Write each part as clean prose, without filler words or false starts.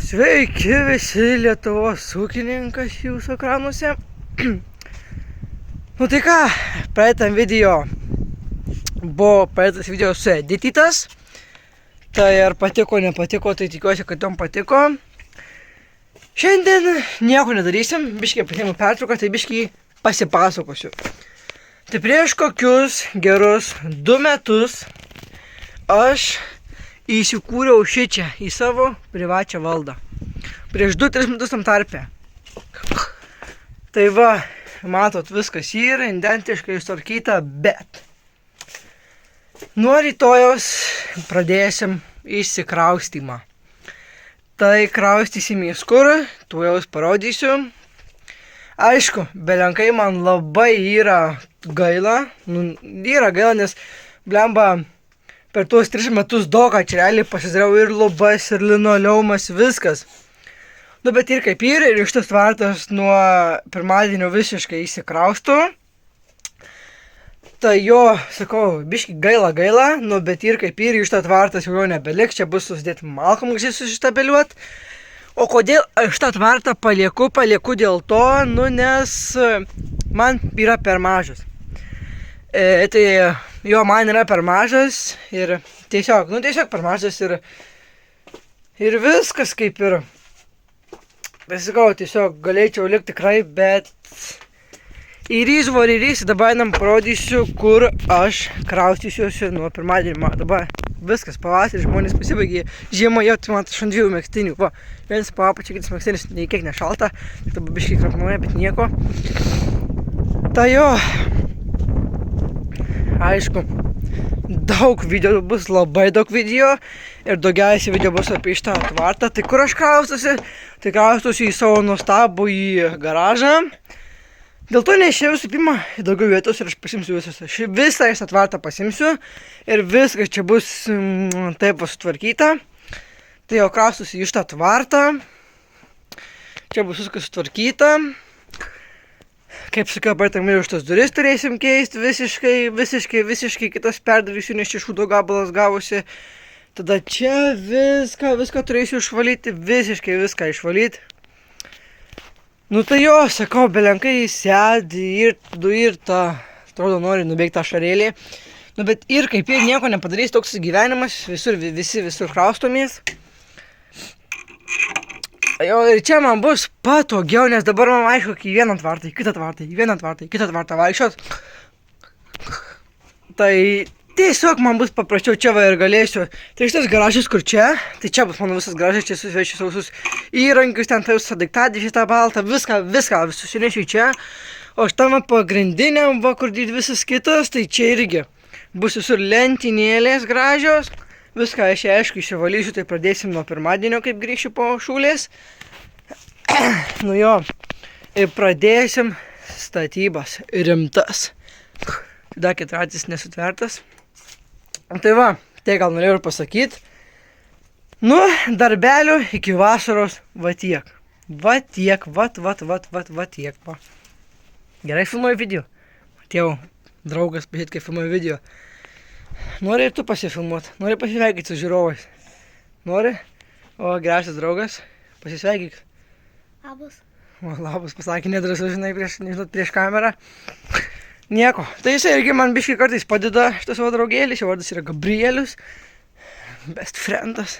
Sveiki visi Lietuvos ūkininkas jūsų ekranuose. Nu tai ką, praeitas video sueditytas. Tai ar patiko, nepatiko, tai tikiuosi, kad jom patiko. Šiandien nieko nedarysim, biškį pasiėmiau pertrauką, tai biškį pasipasakosiu. Tai prieš kokius gerus 2 metus aš įsikūriau šičia į savo privačią valdą. Prieš 2-3 metus tam tarpe. Tai va, matot, viskas yra identiškai sutvarkyta, bet nuo rytojaus pradėsim išsikraustymą. Tai kraustysim į skurą, tuojaus parodysiu. Aišku, belenkai man labai yra gaila. Yra gaila, nes blemba per tuos 3 metus daug čia realiai pasidariau ir lubas, ir linoleumas, viskas. Nu bet ir kaip yra, ir šitas tvartas nuo pirmadienio visiškai įsikrausto. Tai jo, sakau, biški gaila, nu bet ir kaip ir šitas tvartas jau nebeliks, čia bus susidėti malkom susistabeliuot. O kodėl aš šitą tvartą palieku dėl to, nu nes man yra per mažas. Tai jo, man yra per mažas ir tiesiog per mažas ir viskas kaip ir. Sakau, tiesiog galėčiau likti tikrai, bet įrys, dabar einam parodysiu, kur aš kraustysiuosi nuo pirmadienio. Dabar viskas, pavasarį žmonės pasibaigė žiemą, jau tai man 2 megztinių. Va, vienas po apačią, kitas megztinis, nei kiek nešalta, dabar biškai krapnuoja, bet nieko. Tai jo, aišku, daug video bus, labai daug video ir daugiausiai video bus apie šitą tvartą. Tai kur aš kraustusi? Tai kraustusi į savo nuostabų į garažą. Dėl to neišėjau visų pirma daugiau vietos ir aš pasimsiu visą šitą tvartą pasimsiu ir viskas čia bus taip sutvarkyta. Tai jau kraustusi į šitą tvartą. Čia bus viskas sutvarkyta. Kaip sakiau, praeitam jau šitas duris turėsim keisti visiškai kitas perdarysiu, nes čia šūdo gabalas gavosi. Tada čia viską turėsiu išvalyti, visiškai viską išvalyti. Nu tai jo, sakau, belenkai sėdi ir tą, atrodo, nori nubėgti tą šarėlį. Nu bet ir kaip ir nieko nepadarys, toks gyvenimas, visur kraustomės. Jo, ir čia man bus patogiau, nes dabar man aišku, į vieną tvartą, į kitą tvartą vaikščiot. Tai tiesiog man bus paprasčiau čia va ir galėsiu. Tai šitas garažas kur čia, tai čia bus mano visas garažas, čia susvečiu visus įrankius, ten tą visą daiktadėžį, tą baltą, viską susinešiu čia. O šitame pagrindiniam, va kur visas kitas, tai čia irgi bus visur lentynėlės gražios. Viską aš aišku išsivalysiu, tai pradėsim nuo pirmadienio, kaip grįšiu po šūlės. Nu jo, ir pradėsim statybas rimtas. Tada ketvirtis nesutvertas. Tai va, tai gal norėjau ir pasakyti. Nu, darbelių iki vasaros va tiek. Va tiek. Gerai filmuoju video. Atėjau draugas pažiūrėti, kaip filmuoju video. Nori ir tu pasifilmuot, nori pasisveikyti su žiūrovais. Nori? O, geriausias draugas, pasisveikyk. Labas. O, labas, pasakė nedrąsu, žinai, prieš kamerą. Nieko. Tai jisai irgi man biškai kartais padeda šitą savo draugėlį, šio vardas yra Gabrielius. Best friendas.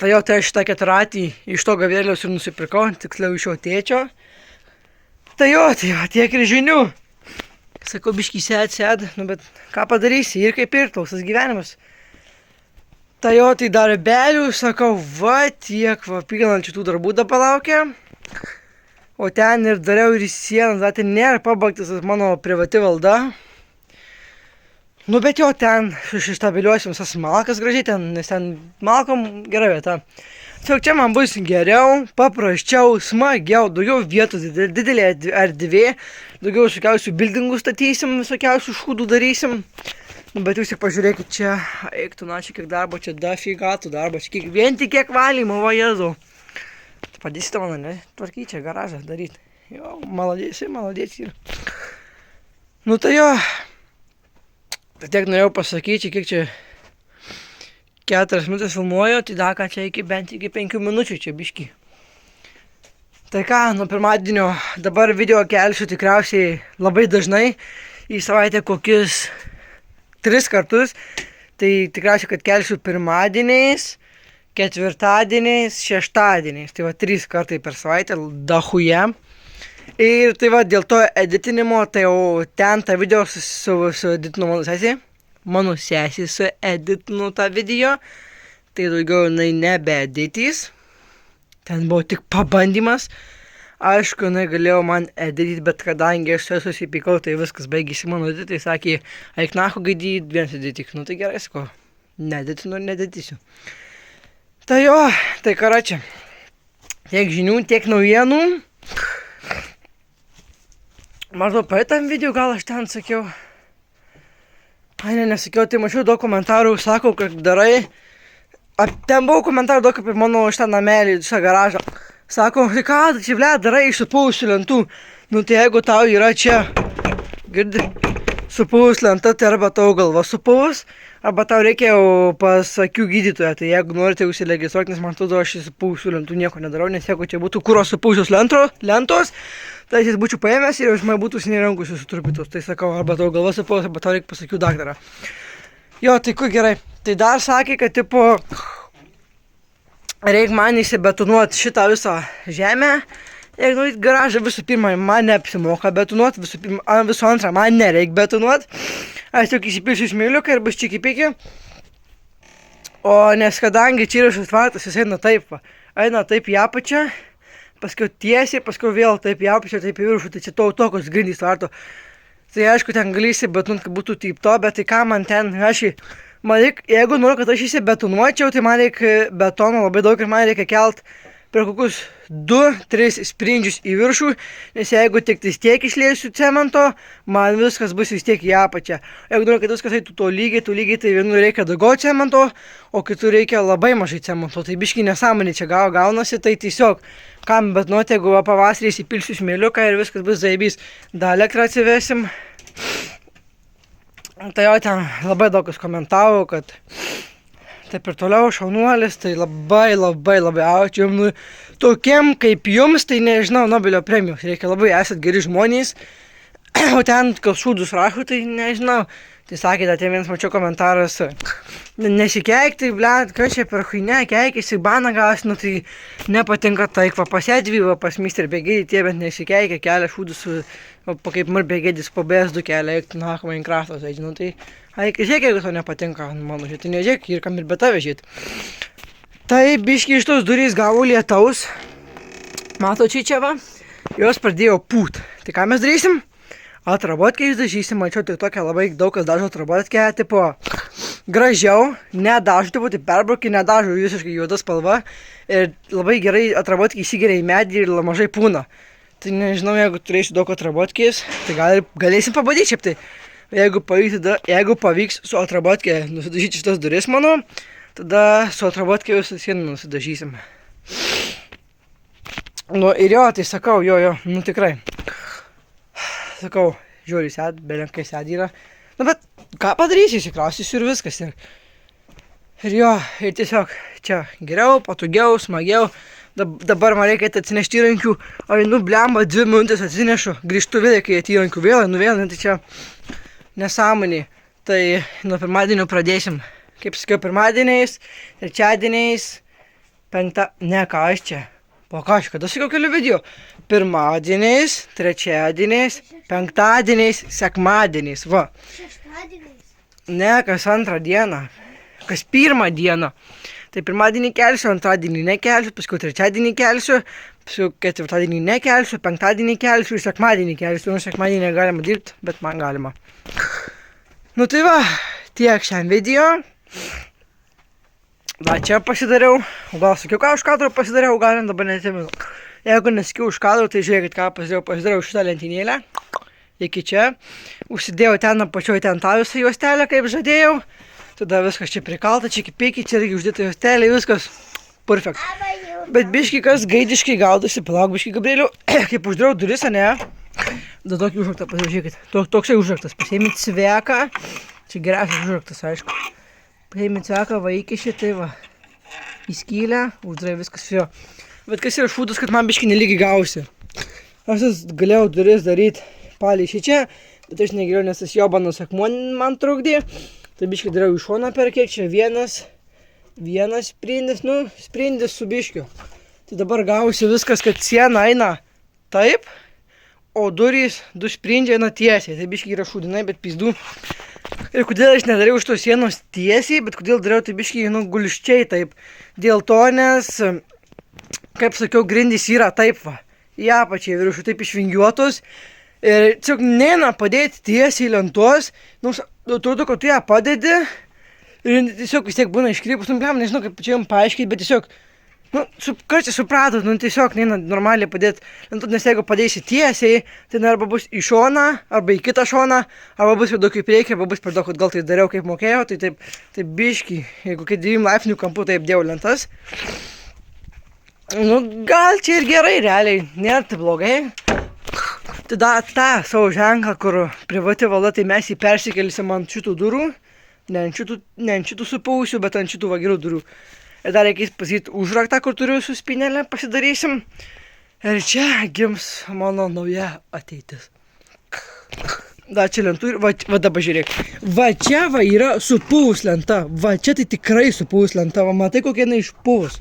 Tai jau tai šitą keturatį iš to Gabrieliaus ir nusipirkau, tiksliau iš jo tėčio. Tai jo, tai va, tiek ir žinių. Sakau, biškį sėd, nu bet ką padarysi, ir kaip ir tausas gyvenimas. Tai jo, tai darbelių, sakau, va tiek, va, pigalančių tų darbų da palaukia. O ten ir dariau ir į sieną, tai nėra pabaigtas mano privati valda. Nu bet jo, ten susištabiliuosim visas malkas gražiai, nes ten malkom gera vieta. Tiesiog čia man bus geriau, paprasčiau, smagiau, daugiau vietos, didelė erdvė, daugiau visokiausių bildingų statysim, visokiausių šūdų darysim. Nu, bet jūs tik pažiūrėkit čia, eiktų, na, čia kiek darbo, čia dafigatų darbo, čia vien tik kiek valymo, va Jėzau. Padėsite mano, ne, tvarkyti čia garažą daryti. Jo, maladėsi yra. Nu tai jo, tai tiek norėjau pasakyti, kiek čia 4 minutės filmuoju, tai dar ką čia bent iki 5 minučių čia biški. Tai ką, nuo pirmadienio dabar video kelsiu tikriausiai labai dažnai, į savaitę kokius 3 kartus. Tai tikriausiai, kad kelsiu pirmadieniais, ketvirtadieniais, šeštadieniais. Tai va 3 kartai per savaitę, dahuje. Ir tai va dėl to editinimo, tai jau ten tą video sueditinu mano sesė sueditinu tą video. Tai daugiau jinai nebeeditys. Ten buvo tik pabandymas. Aišku, jinai galėjo man edityti, bet kadangi aš susipykau, tai viskas baigėsi mano editai. Sakė, eik nahu gaidyt, vienas editik. Nu tai gerai, sako, needitinu ir needitysiu. Tai jo, tai karačia. Tiek žinių, tiek naujienų. Maždaug praeitam video gal aš ten sakiau. Ai, nesakiau, tai mačiau daug komentarų, sakau, kad darai. Ten buvo komentarų daug apie mano šitą namelį, šitą garažą. Sako, tai ką, čia ble, darai iš supuvusių lentų. Nu tai jeigu tau yra čia, girdi, supuvus lenta, tai arba tau galva supuvus, arba tau reikia pas akių gydytoją. Tai jeigu norite užsiregistruoti, nes man atrodo, aš iš supuvusių lentų nieko nedarau, nes jeigu čia būtų kuros supuvusios lentos, tai aš būčiau paėmęs ir iš man būtų seniai sutrupytos. Tai sakau, arba tau galva supuvus, arba tau reikia pas akių daktarą. Jo, tai kur gerai. Tai dar sakė, kad tipo reikia man įsibetonuoti šitą visą žemę. Jeigu nueit garažą visų pirma, man neapsimoka betonuoti, visų antrą man nereikia betonuoti. Aš tik įsipilsiu smėliuką ir bus čiki-piki. O nes kadangi čia yra šis tvartas, jis eina taip va. Eina taip į apačią, paskui tiesiai, paskui vėl taip į apačią, taip į viršų. Tai čia tokios grindys tvarto. Tai aišku, ten gali įsibetonuoti, kad būtų taip to, bet tai ką man ten, jeigu noriu, kad aš įsibetonuočiau, tai man reikia betono labai daug ir man reikia kelt per kokius 2-3 sprindžius į viršų, nes jeigu tik tiek išleisiu cemento, man viskas bus vis tiek į apačią. Jeigu noriu, kad viskas eitų to lygiai, tai vienu reikia daugiau cemento, o kitų reikia labai mažai cemento. Tai biški nesąmonė čia gaunasi, tai tiesiog kam betonuoti, jeigu pavasarį įsipilsiu smėliuką ir viskas bus zaibys. Dar elektrą atsivesim. Tai jau ten labai daugas komentavo, kad taip ir toliau šaunuolis, tai labai ačiū jums. Tokiem kaip jums, tai nežinau, Nobelio premijos. Reikia labai esat geri žmonės. O ten, kas šūdus rašo, tai nežinau. Tai sakė, tai vienas mačiau komentaras. Nesikeik, tai blėt, kas čia per chuйня, keikėsi, baną gaus, nu tai nepatinka taik, va pas Edvį, va pas Mr. Begėdį, tie bent nesikeikė, kelia šūdus, kaip Mr. Begėdis po BS2 kelia, eik, na, Minecraftas, nu tai, žiūrėk, jeigu to nepatinka, mano žiūrėk, tai nežiūrėk, ir kam ir be tave žiūrėk. Tai biški iš tos durys gavo lietaus, mato čia va, jos pradėjo pūt. Tai ką mes darysim? Atrabotkę išdažysim, mačiau tik tokia labai daug kas dažo atrabotkę, tipo gražiau, nedažo, tipo tai perbraukį, nedažo visiškai juoda spalva ir labai gerai atrabotkę įsigeria į medį ir mažai pūna. Tai nežinau, jeigu turėsiu daug atrabotkės, tai galėsim pabandyti šiaip tai. Jeigu pavyks su atrabotkė nusidažyti šitas duris mano, tada su atrabotkė visą sieną nusidažysim. Nu ir jo, tai sakau, jo, nu tikrai. Sakau, žiūri, belenkai sėdi yra. Nu, bet ką padarysiu, įsikraustysiu ir viskas. Ir jo, ir tiesiog čia geriau, patogiau, smagiau. Dabar man reikia atsinešti įrankių. O nu, blemba, 2 minutės atsinešu. Grįžtu vėl, kai įrankių vėl, tai čia nesąmonė. Tai nuo pirmadienio pradėsim. Kaip sakiau, pirmadieniais, trečiadieniais, ką aš čia. O ką aš, kada sakiau kelių video? Pirmadieniais, trečiadieniais, penktadieniais, sekmadieniais, va. Šeštadieniais? Ne, kas antrą dieną, kas pirmą dieną. Tai pirmadienį kelsiu, antradienį nekelsiu, paskui trečiadienį kelsiu, paskui ketvirtadienį nekelsiu, penktadienį kelsiu, sekmadienį kelsiu. Nu, sekmadienį negalima dirbti, bet man galima. Nu tai va, tiek šiam video. Va, čia pasidariau, gal sakiau, ką už kadro pasidariau, galim dabar neatsimenu. Jeigu nesakiau už kadro, tai žiūrėkit, ką pasidariau šitą lentynėlę. Iki čia. Užsidėjau ten apačioj ten tą visą juostelę, kaip žadėjau. Tada viskas čia prikalta, čia iki čia reikia uždėti juostelę, viskas perfekt. Bet biški kas gaidiškai gaudosi, palauk biški Gabrieliu, kaip uždariau duris, ne? Da tokį užraktą pasižiūrėkit. Toksai užraktas, pasiėmėt sveką. Čia geriausias užraktas, aišku. paėmė ceką, va įkišė, tai va, įskylę, uždarai viskas jo. Bet kas yra šūdas, kad man biškai nelygiai gausi. Aš galėjau duris daryti palei šičia, bet aš negalėjau, nes tas jobanas akmuo man trukdė. Tai biškai dariau iš šono per kiek čia vienas sprindis, sprindis su biškiu. Tai dabar gausi viskas, kad siena eina taip, o durys, du sprindžiai eina tiesiai. Tai biškai yra šūdinai, bet pizdu. Ir kodėl aš nedariau iš tos sienos tiesiai, bet kodėl dariau tai biškai, gulščiai taip. Dėl to, nes, kaip sakiau, grindys yra taip va. Į apačią viršų taip išvingiuotos. Ir tiesiog neina padėti tiesiai lentos. Atrodo, kad tu ją padedi. Ir tiesiog vis tiek būna iškrypus. Nežinau, kaip čia jums paaiškinti, bet tiesiog, kartais supratot, tiesiog neina normaliai padėti lentos. Nes jeigu padėsi tiesiai, tai arba bus į šoną, arba į kitą šoną, arba bus per daug kaip reikia, arba bus per daug, kad gal tai dariau kaip mokėjau. Tai taip biški, jeigu kai 9 laipsnių kampu taip dėjau lentas. Gal čia ir gerai, realiai, nėra tai blogai. Tada tą savo ženklą, kur privati valda, tai mes jį persikelsim ant šitų durų. Ne ant šitų supausių, bet ant šitų gerų durų. Ir dar reikės pasakyti užraktą, kur turiu su spynelė, pasidarysim. Ir čia gims mano nauja ateitis. Da, čia lentų ir va dabar žiūrėk. Va čia va yra supuvus lenta. Va čia tai tikrai supuvus lenta. Va matai, kokia jinai išpuvus.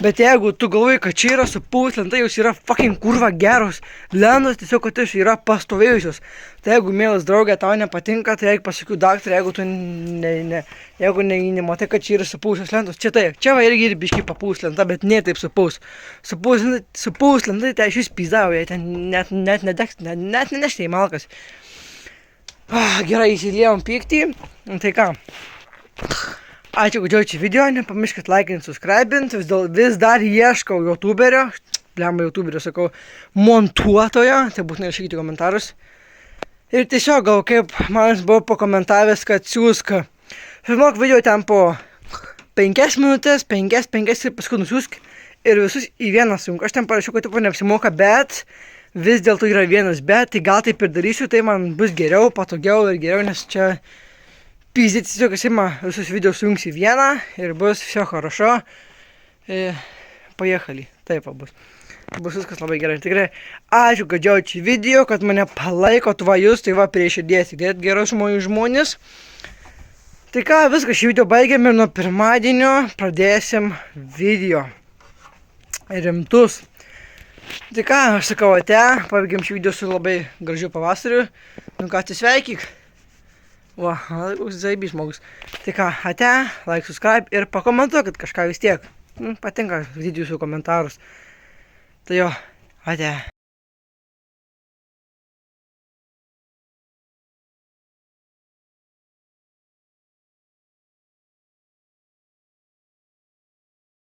Bet jeigu tu galvoji, kad čia yra supuvus lenta, jos yra fucking kurva geros lentos, tiesiog, kad jos yra pastovėjusios. Tai jeigu, mielas draugė, tau nepatinka, tai jeigu pasakiau daktarą, jeigu tu nematai, kad čia yra supuvusios lentos, čia tai, čia va irgi biškai papuvus lenta, bet ne taip supuvus. Supuvus lenta, tai aš jūs pizdavau, ten net nenešti į malkas. Gerai, įsiliejom pyktį, tai ką. Ačiū, kad žiūrėjote video, nepamirškit laikinti, subscribinti, vis dar ieškau youtuberio, youtuberio, sakau, montuotojo, tai būtinai rašykite komentarus. Ir tiesiog gal kaip manas buvo pakomentavęs, kad siūsk, filmuok video ten po 5 minutės, 5 ir paskui nusiųsk ir visus į vieną sujung. Aš ten parašiau, kad tipo neapsimoka, bet vis dėlto yra vienas, bet tai gal taip ir darysiu, tai man bus geriau, patogiau ir geriau, nes čia Pizdėti tiesiog ima visus video sujungs į vieną ir bus все хорошо. Поехали. Taip bus. Bus viskas labai gerai. Tikrai ačiū, kad žiūrėjote video, kad mane palaikot va jūs, tai va prie širdies. Geros žmonės. Tai ką, viskas šį video baigiam ir nuo pirmadienio pradėsim video. Rimtus. Tai ką, aš sakau ate, pabaigiam šį video su labai gražiu pavasariu. Ką, atsisveikyk. Va, zaibys žmogus. Tai ką, ate, like, subscribe ir pakomentuokit kažką vis tiek. Patinka vidžių su komentarus. Tai jo, ate.